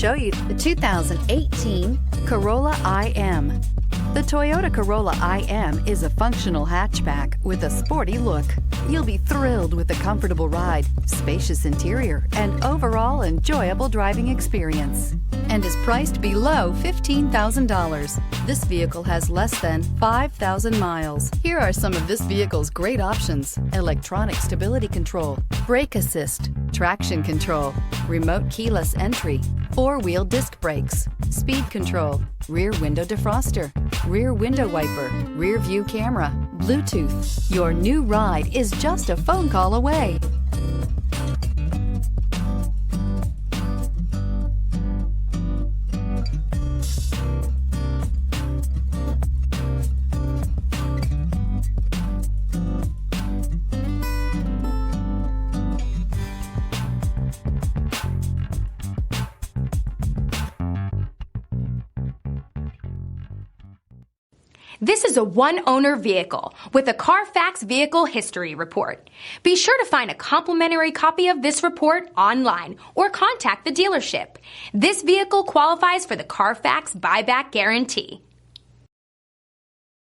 Show you the 2018 Corolla IM. The Toyota Corolla IM is a functional hatchback with a sporty look. You'll be thrilled with the comfortable ride, spacious interior, and overall enjoyable driving experience, and is priced below $15,000. This vehicle has less than 5,000 miles. Here are some of this vehicle's great options: electronic stability control, brake assist, traction control, remote keyless entry, four-wheel disc brakes, speed control, rear window defroster, rear window wiper, rear view camera, Bluetooth. Your new ride is just a phone call away. This is a one-owner vehicle with a CARFAX Vehicle History Report. Be sure to find a complimentary copy of this report online or contact the dealership. This vehicle qualifies for the CARFAX Buyback Guarantee.